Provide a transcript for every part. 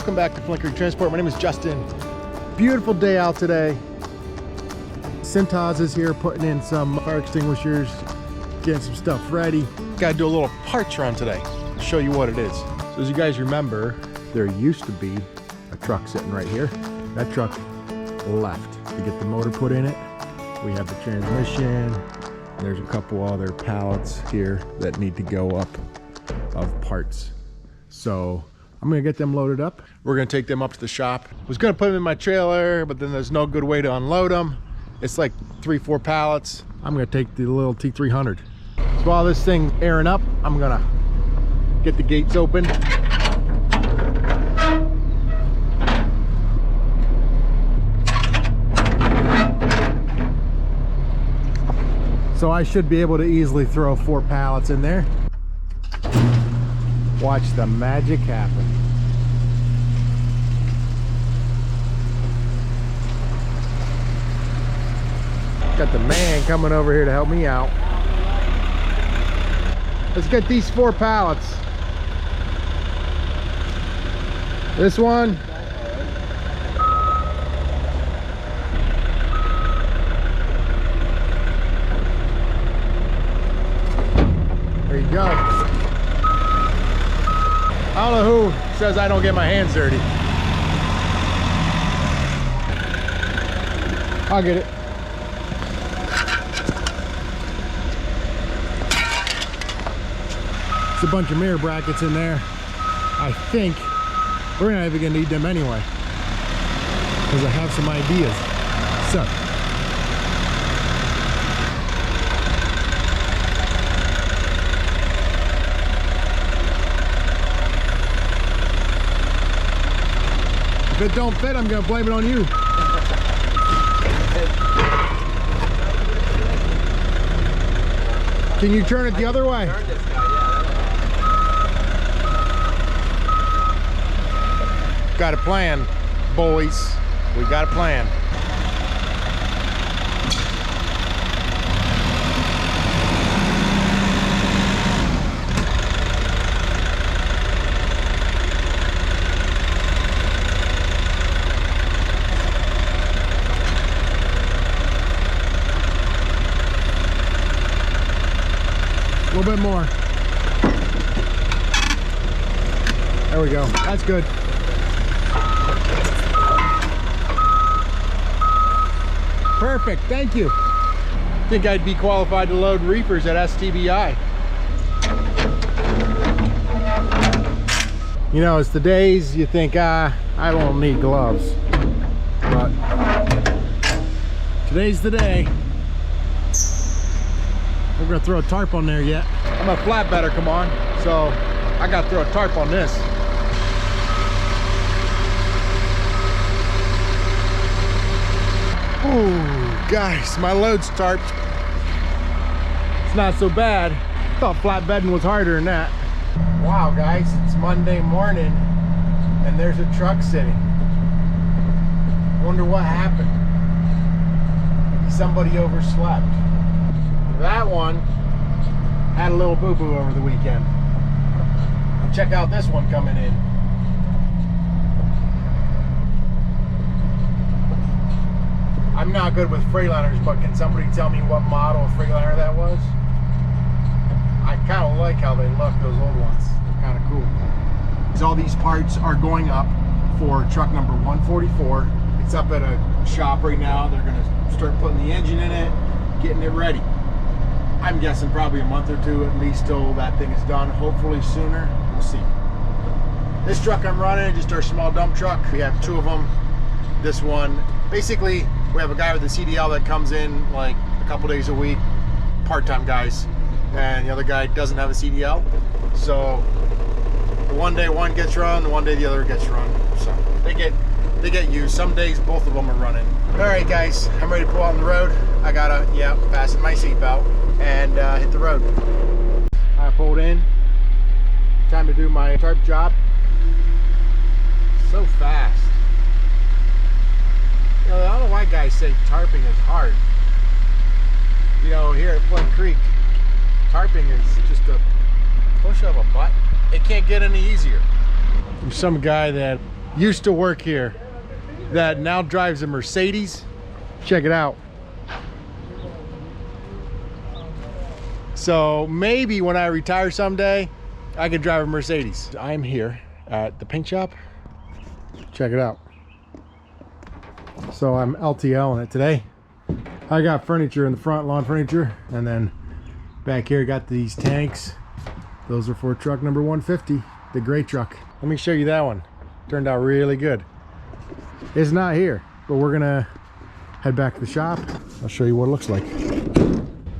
Welcome back to Flint Creek Transport. My name is Justin. Beautiful day out today. Cintas is here putting in some fire extinguishers, getting some stuff ready. Gotta do a little parts run today. I'll show you what it is. So as you guys remember, there used to be a truck sitting right here. That truck left to get the motor put in it. We have the transmission. There's a couple other pallets here that need to go up of parts. So I'm gonna get them loaded up. We're gonna take them up to the shop. Was gonna put them in my trailer, but then there's no good way to unload them. It's like 3-4 pallets. I'm gonna take the little T300. So while this thing's airing up, I'm gonna get the gates open. So I should be able to easily throw 4 pallets in there. Watch the magic happen. Got the man coming over here to help me out. Let's get these 4 pallets. This one. There you go. I don't know who says I don't get my hands dirty. I'll get it. It's a bunch of mirror brackets in there. I think we're not even gonna need them anyway, because I have some ideas. So if it don't fit, I'm gonna blame it on you. Can you turn it the other way? Turn this guy, yeah. Got a plan, boys. We got a plan. A little bit more. There we go. That's good. Perfect. Thank you. Think I'd be qualified to load reefers at STBI. You know, it's the days you think, I don't need gloves. But today's the day. We're gonna throw a tarp on there yet. I'm a flatbedder, come on. So I gotta throw a tarp on this. Ooh, guys, my load's tarped. It's not so bad. Thought flatbedding was harder than that. Wow, guys, it's Monday morning and there's a truck sitting. Wonder what happened. Maybe somebody overslept. That one had a little boo-boo over the weekend. Check out this one coming in. I'm not good with Freightliners, but can somebody tell me what model of Freightliner that was? I kind of like how they look, those old ones. They're kind of cool. So all these parts are going up for truck number 144. It's up at a shop right now. They're going to start putting the engine in it, getting it ready. I'm guessing probably a month or 2 at least till that thing is done. Hopefully sooner. We'll see. This truck I'm running, just our small dump truck. We have 2 of them. This one, basically, we have a guy with a CDL that comes in like a couple days a week, part-time guys, and the other guy doesn't have a CDL. So the one day one gets run, the one day the other gets run. So they get used. Some days both of them are running. All right, guys, I'm ready to pull out on the road. I gotta, fasten my seatbelt and hit the road. I pulled in. Time to do my tarp job. So fast. I don't know why guys say tarping is hard. Here at Flint Creek, tarping is just a push of a button. It can't get any easier. There's some guy that used to work here that now drives a Mercedes. Check it out. So maybe when I retire someday, I could drive a Mercedes. I'm here at the paint shop. Check it out. So I'm LTLing it today. I got furniture in the front, lawn furniture, and then back here got these tanks. Those are for truck number 150, the gray truck. Let me show you that one. Turned out really good. It's not here, but we're gonna head back to the shop. I'll show you what it looks like.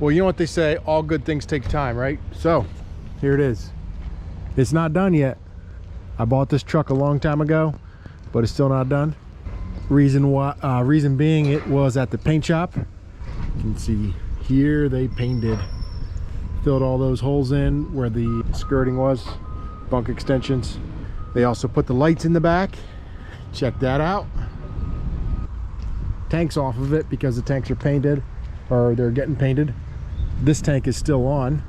Well, you know what they say, all good things take time, right? So here it is. It's not done yet. I bought this truck a long time ago, but it's still not done. Reason being, it was at the paint shop. You can see here they filled all those holes in where the skirting was, bunk extensions. They also put the lights in the back. Check that out. Tanks off of it because the tanks are painted, or they're getting painted. This tank is still on.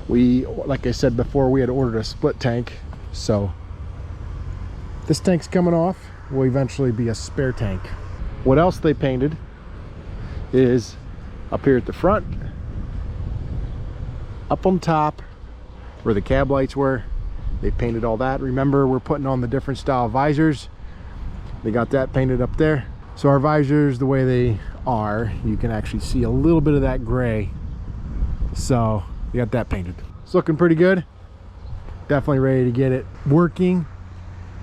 Like I said before, we had ordered a split tank, so this tank's coming off. Will eventually be a spare tank. What else they painted is up here at the front, up on top where the cab lights were. They painted all that. Remember, we're putting on the different style visors. They got that painted up there. So our visors, the way they are, you can actually see a little bit of that gray. So we got that painted. It's looking pretty good. Definitely ready to get it working,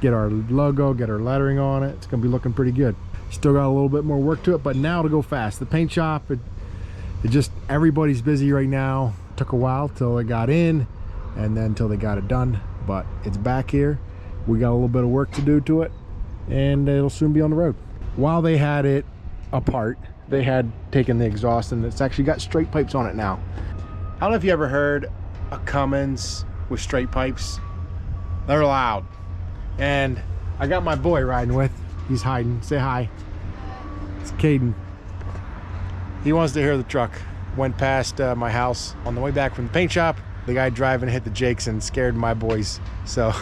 get our logo, get our lettering on it. It's gonna be looking pretty good. Still got a little bit more work to it, but now to go fast. The paint shop, it just, everybody's busy right now. Took a while till it got in and then till they got it done, but it's back here. We got a little bit of work to do to it and it'll soon be on the road. While they had it apart, they had taken the exhaust and it's actually got straight pipes on it now. I don't know if you ever heard a Cummins with straight pipes. They're loud. And I got my boy riding with. He's hiding. Say hi. It's Caden. He wants to hear the truck. Went past my house on the way back from the paint shop. The guy driving hit the Jakes and scared my boys. So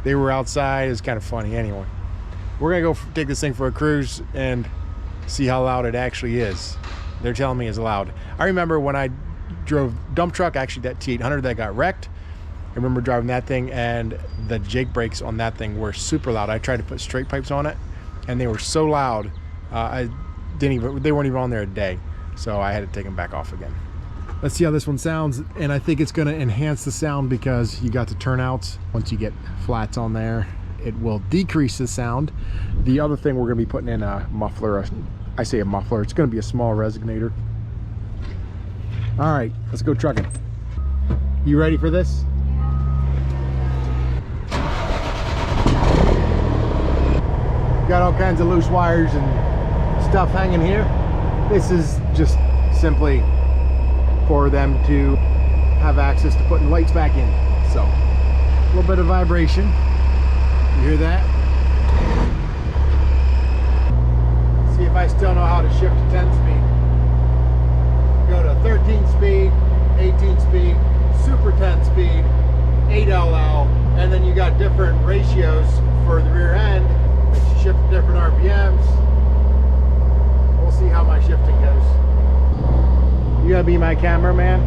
they were outside. It was kind of funny. Anyway, we're gonna go take this thing for a cruise and see how loud it actually is. They're telling me it's loud. I remember when I drove dump truck, actually that T800 that got wrecked. I remember driving that thing and the Jake brakes on that thing were super loud. I tried to put straight pipes on it and they were so loud. They weren't even on there a day. So I had to take them back off again. Let's see how this one sounds. And I think it's gonna enhance the sound because you got the turnouts. Once you get flats on there, it will decrease the sound. The other thing, we're gonna be putting in a muffler. I say a muffler, it's gonna be a small resonator. All right, let's go trucking. You ready for this? Got all kinds of loose wires and stuff hanging here. This is just simply for them to have access to putting lights back in. So a little bit of vibration. You hear that? See if I still know how to shift to 10 speed. Go to 13 speed, 18 speed, super 10 speed, 8LL, and then you got different ratios for the rear end. Shift different RPMs. We'll see how my shifting goes. You gotta be my cameraman.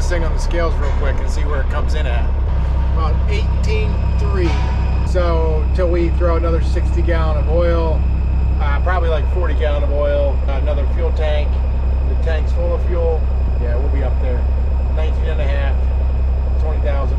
this thing on the scales real quick and see where it comes in at. About 18.3. So till we throw another 60 gallon of oil, probably like 40 gallon of oil, another fuel tank, the tank's full of fuel, yeah, we'll be up there. 19 and a half, 20,000.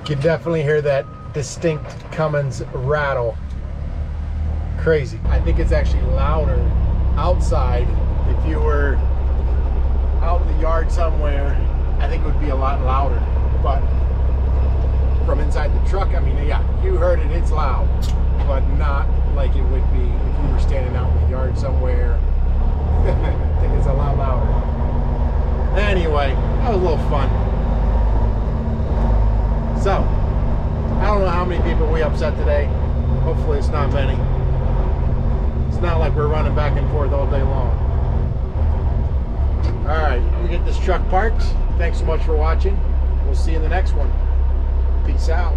You can definitely hear that distinct Cummins rattle. Crazy. I think it's actually louder outside. If you were out in the yard somewhere, I think it would be a lot louder. But from inside the truck, I mean, yeah, you heard it, it's loud, but not like it would be if you were standing out in the yard somewhere. I think it's a lot louder. Anyway, that was a little fun. So, I don't know how many people we upset today. Hopefully it's not many. It's not like we're running back and forth all day long. Alright, let me get this truck parked. Thanks so much for watching. We'll see you in the next one. Peace out.